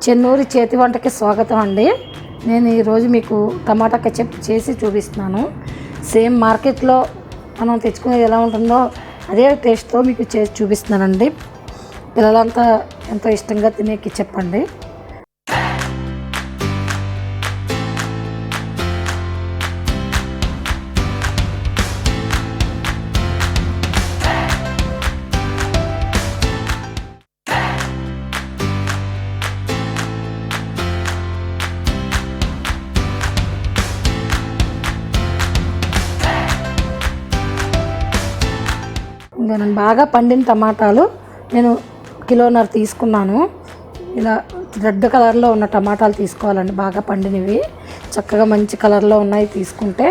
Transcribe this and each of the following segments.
చెన్నూరి చేతి వంటకి స్వాగతం అండి. నేను ఈరోజు మీకు టమాటా కెచప్ చేసి చూపిస్తున్నాను. సేమ్ మార్కెట్లో మనం తెచ్చుకునేది ఎలా ఉంటుందో అదే టేస్ట్తో మీకు చేసి చూపిస్తున్నానండి. పిల్లలంతా ఎంతో ఇష్టంగా తినే కెచప్ అండి. ఇంకా నేను బాగా పండిన టమాటాలు నేను 1.5 కిలో తీసుకున్నాను. ఇలా రెడ్ కలర్లో ఉన్న టమాటాలు తీసుకోవాలండి. బాగా పండినవి, చక్కగా మంచి కలర్లో ఉన్నాయి తీసుకుంటే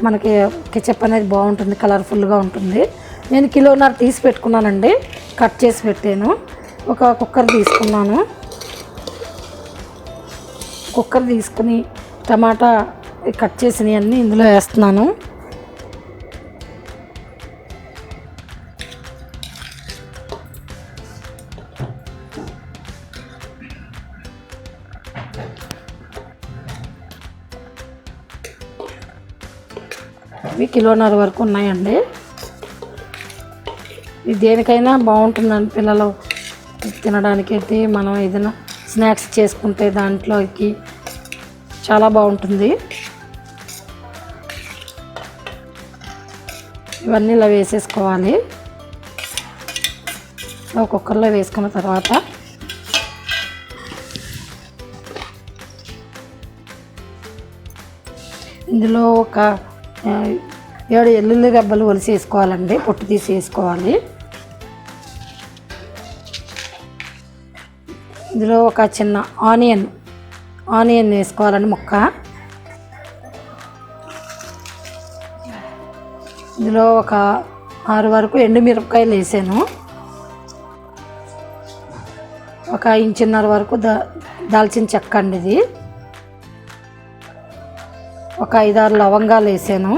మనకి కెచప్ అనేది బాగుంటుంది, కలర్ఫుల్గా ఉంటుంది. నేను 1.5 కిలో తీసి పెట్టుకున్నానండి, కట్ చేసి పెట్టాను. ఒక కుక్కర్ తీసుకున్నాను. కుక్కర్ తీసుకుని టమాటా కట్ చేసినవన్నీ ఇందులో వేస్తున్నాను. ఇవి 1.5 కిలో వరకు ఉన్నాయండి. ఇది దేనికైనా బాగుంటుందండి, పిల్లలు తినడానికి అయితే. మనం ఏదైనా స్నాక్స్ చేసుకుంటే దాంట్లోకి చాలా బాగుంటుంది. ఇవన్నీ ఇలా వేసేసుకోవాలి. కుక్కర్లో వేసుకున్న తర్వాత ఇందులో ఒక 7 ఎల్లుల్లి రెబ్బలు ఒలిసి వేసుకోవాలండి, పొట్టు తీసి వేసుకోవాలి. ఇందులో ఒక చిన్న ఆనియన్ వేసుకోవాలండి, ముక్క. ఇందులో ఒక 6 వరకు ఎండుమిరపకాయలు వేసాను. ఒక 1.5 ఇంచ్ వరకు దాల్చిన చెక్క అండి ఇది. ఒక 5-6 లవంగాలు వేసాను.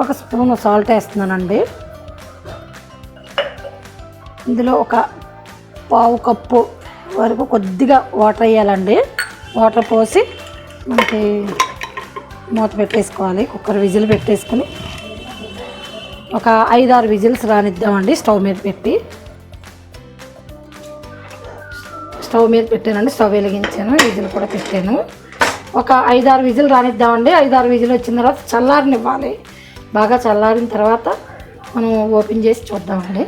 ఒక స్పూన్ సాల్ట్ వేస్తున్నానండి. ఇందులో ఒక 1/2 కప్పు వరకు కొద్దిగా వాటర్ వేయాలండి. వాటర్ పోసి మనకి మూత పెట్టేసుకోవాలి. కుక్కర్ విజిల్ పెట్టేసుకుని ఒక 5-6 విజిల్స్ రానిద్దామండి. స్టవ్ మీద పెట్టానండి. స్టవ్ వెలిగించాను, విజిల్ కూడా పెట్టాను. ఒక 5-6 విజిల్ రానిద్దామండి. 5-6 విజిల్ వచ్చిన తర్వాత చల్లారనివ్వాలి. బాగా చల్లారిన తర్వాత మనం ఓపెన్ చేసి చూద్దామండి.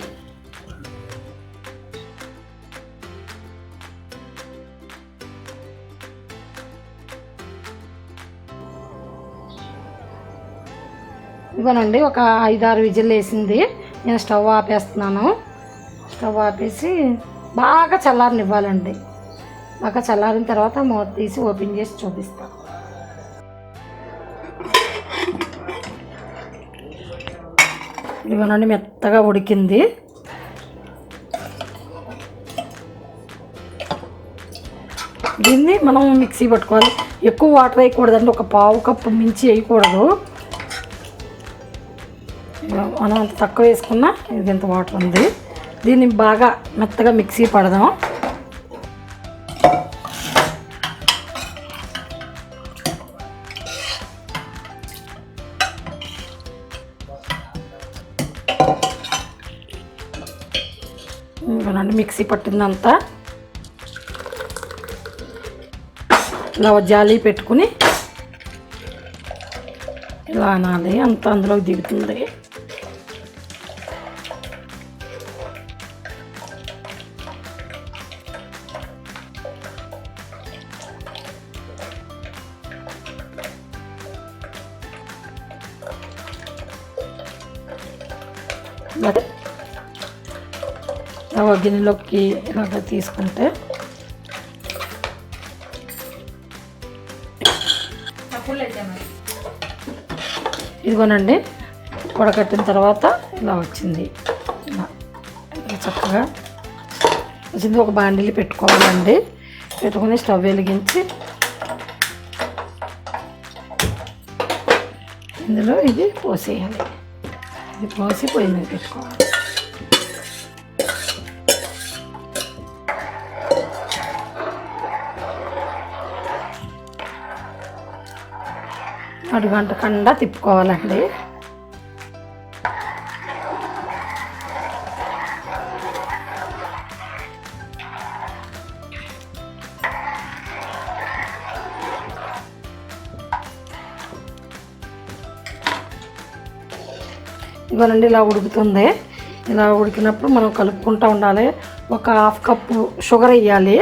ఇవ్వనండి, ఒక 5-6 విజిల్ వేసింది. నేను స్టవ్ ఆపేస్తున్నాను. స్టవ్ ఆపేసి బాగా చల్లారనివ్వాలండి. బాగా చల్లారిన తర్వాత మూత తీసి ఓపెన్ చేసి చూపిస్తాను. ఇవ్వనండి, మెత్తగా ఉడికింది. దీన్ని మనం మిక్సీ పట్టుకోవాలి. ఎక్కువ వాటర్ వేయకూడదండి, ఒక 1/2 కప్పు మించి వేయకూడదు. మనం అంత తక్కువ వేసుకున్నా ఇది ఎంత వాటర్ ఉంది. దీన్ని బాగా మెత్తగా మిక్సీ పడదాం. ఇవ్వనండి, మిక్సీ పట్టిందంతా ఇలా జాలి పెట్టుకుని ఇలా అనాలి. అంతా అందులోకి దిగుతుంది. గిన్నెలోకి ఇలాగ తీసుకుంటే ఇదిగోనండి, వడకట్టిన తర్వాత ఇలా వచ్చింది. ఇలా చక్కగా వచ్చింది. ఒక బాండిలి పెట్టుకోవాలండి. పెట్టుకుని స్టవ్ వెలిగించి ఇందులో ఇది పోసేయాలి. ఇది పోసి పొయ్యి మీద పెట్టుకోవాలి. అడుగంట కండా తిప్పుకోవాలండి. ఇవ్వనండి ఇలా ఉడుకుతుంది. ఇలా ఉడికినప్పుడు మనం కలుపుకుంటూ ఉండాలి. ఒక 1/2 కప్పు షుగర్ వేయాలి.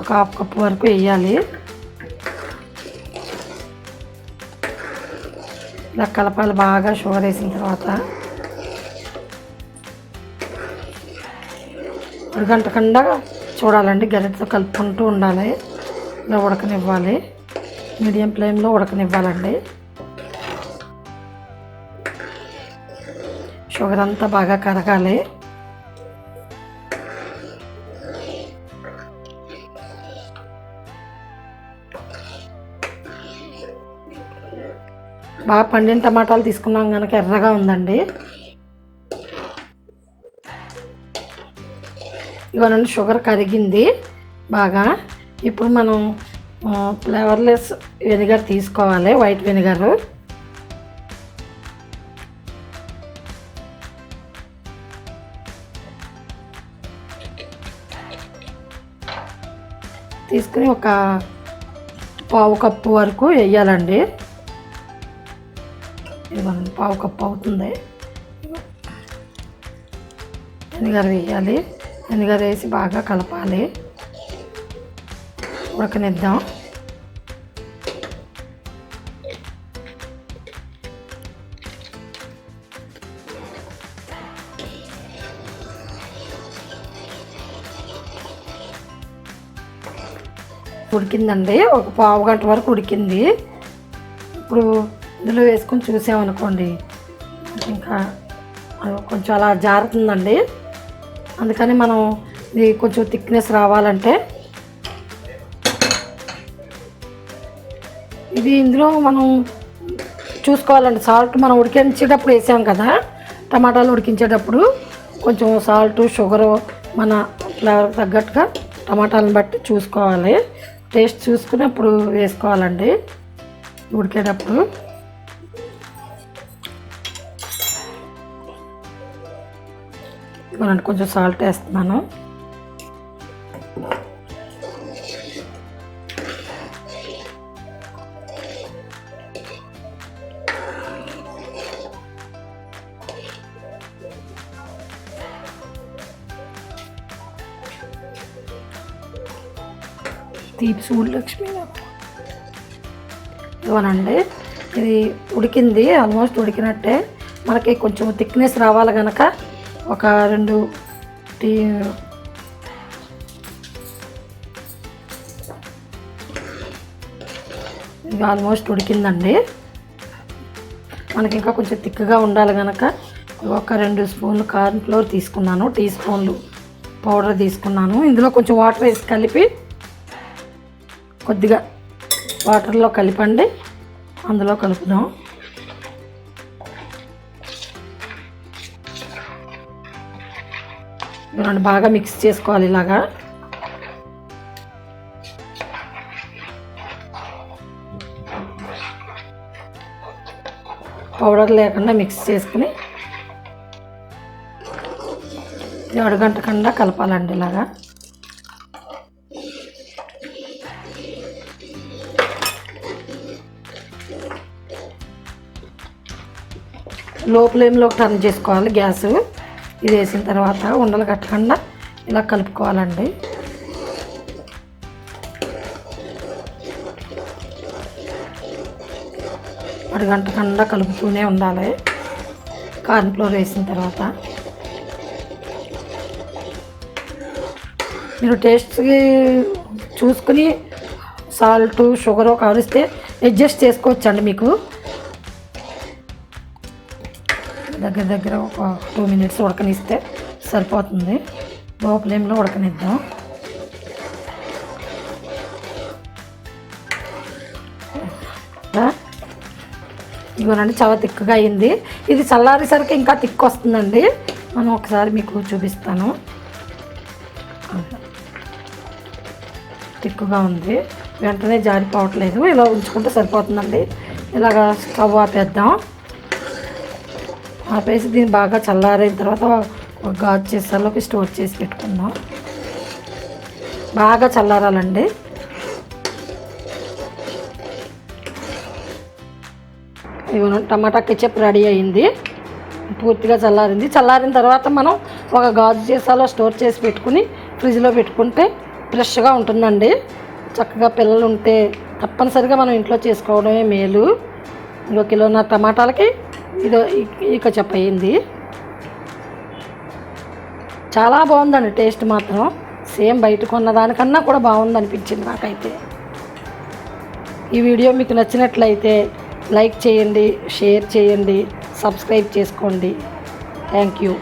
ఒక 1/2 కప్పు వరకు వేయాలి. ఇలా కలపాలి బాగా. షుగర్ వేసిన తర్వాత అడుగంటకుండా చూడాలండి. గరిటెతో కలుపుకుంటూ ఉండాలి. ఇలా ఉడకనివ్వాలి. మీడియం ఫ్లేమ్లో ఉడకనివ్వాలండి. షుగర్ అంతా బాగా కరగాలి. బాగా పండిన టమాటాలు తీసుకున్నాం కనుక ఎర్రగా ఉందండి. ఇవన్నీ షుగర్ కరిగింది బాగా. ఇప్పుడు మనం ఫ్లేవర్లెస్ వెనిగర్ తీసుకోవాలి. వైట్ వెనిగర్ తీసుకుని ఒక 1/2 కప్పు వరకు వేయాలండి. ఇదిగోండి 1/2 కప్పు అవుతుంది. వెనిగర్ వేయాలి. వెనిగర్ వేసి బాగా కలపాలి. ఉడకనిద్దాం. ఉడికిందండి. ఒక 1/2 గంట వరకు ఉడికింది. ఇప్పుడు ఇందులో వేసుకొని చూసామనుకోండి ఇంకా కొంచెం అలా జారుతుందండి. అందుకని మనం ఇది కొంచెం థిక్నెస్ రావాలంటే ఇది ఇందులో మనం చూసుకోవాలండి. సాల్ట్ మనం ఉడికించేటప్పుడు వేసాం కదా, టమాటాలు ఉడికించేటప్పుడు కొంచెం సాల్ట్ షుగరు మన ఫ్లేవర్కి తగ్గట్టుగా టమాటాలను బట్టి చూసుకోవాలి. టేస్ట్ చూసుకుని అప్పుడు వేసుకోవాలండి ఉడికేటప్పుడు. మనం కొంచెం సాల్ట్ వేస్తున్నాను. తీపి సూడు లక్ష్మి ఇవ్వనండి. ఇది ఉడికింది, ఆల్మోస్ట్ ఉడికినట్టే. మనకి కొంచెం థిక్నెస్ రావాలి కనుక ఒక 2 టీ ఇది ఆల్మోస్ట్ ఉడికిందండి. మనకి ఇంకా కొంచెం థిక్గా ఉండాలి కనుక ఒక 2 స్పూన్లు కార్న్ ఫ్లోర్ తీసుకున్నాను. టీ స్పూన్లు పౌడర్ తీసుకున్నాను. ఇందులో కొంచెం వాటర్ వేసి కలిపి కొద్దిగా వాటర్లో కలిపండి. అందులో కలుపుదాం. ఇవన్నీ బాగా మిక్స్ చేసుకోవాలి. ఇలాగా పౌడర్ లేకుండా మిక్స్ చేసుకుని అడుగంట కన్నా కలపాలండి. ఇలాగా లో ఫ్లేమ్లో టర్న్ చేసుకోవాలి గ్యాస్. ఇది వేసిన తర్వాత ఉండలు కట్టకుండా ఇలా కలుపుకోవాలండి. అడుగంట కన్నా కలుపుతూనే ఉండాలి. కార్న్ ఫ్లోర్ వేసిన తర్వాత మీరు టేస్ట్కి చూసుకుని సాల్ట్ షుగర్ కావలిస్తే అడ్జస్ట్ చేసుకోవచ్చండి. మీకు దగ్గర ఒక 2 మినిట్స్ ఉడకనిస్తే సరిపోతుంది. లో ఫ్లేమ్లో ఉడకనిద్దాం. ఇదిగోనండి చాలా తిక్కుగా అయింది. ఇది చల్లారేసరికి ఇంకా తిక్కు వస్తుందండి. మనం ఒకసారి మీకు చూపిస్తాను. తిక్కుగా ఉంది, వెంటనే జారిపోవట్లేదు. ఇలా ఉంచుకుంటే సరిపోతుందండి. ఇలాగ స్టవ్ ఆపేద్దాం. ఆపేసి దీన్ని బాగా చల్లారిన తర్వాత ఒక గాజు సీసాలోకి స్టోర్ చేసి పెట్టుకుందాం. బాగా చల్లారాలండి. ఇవన్నీ టమాటా కెచప్ రెడీ అయింది, పూర్తిగా చల్లారింది. చల్లారిన తర్వాత మనం ఒక గాజు సీసాలో స్టోర్ చేసి పెట్టుకుని ఫ్రిడ్జ్లో పెట్టుకుంటే ఫ్రెష్గా ఉంటుందండి. చక్కగా పిల్లలు ఉంటే తప్పనిసరిగా మనం ఇంట్లో చేసుకోవడమే మేలు. ఇంకో కిలోన్నర టమాటాలకి ఇదో ఈ కెచప్ అయ్యింది. చాలా బాగుందండి, టేస్ట్ మాత్రం సేమ్ బయట కొన్న దానికన్నా కూడా బాగుంది అనిపించింది నాకైతే. ఈ వీడియో మీకు నచ్చినట్లయితే లైక్ చేయండి, షేర్ చేయండి, సబ్స్క్రైబ్ చేసుకోండి. Thank you.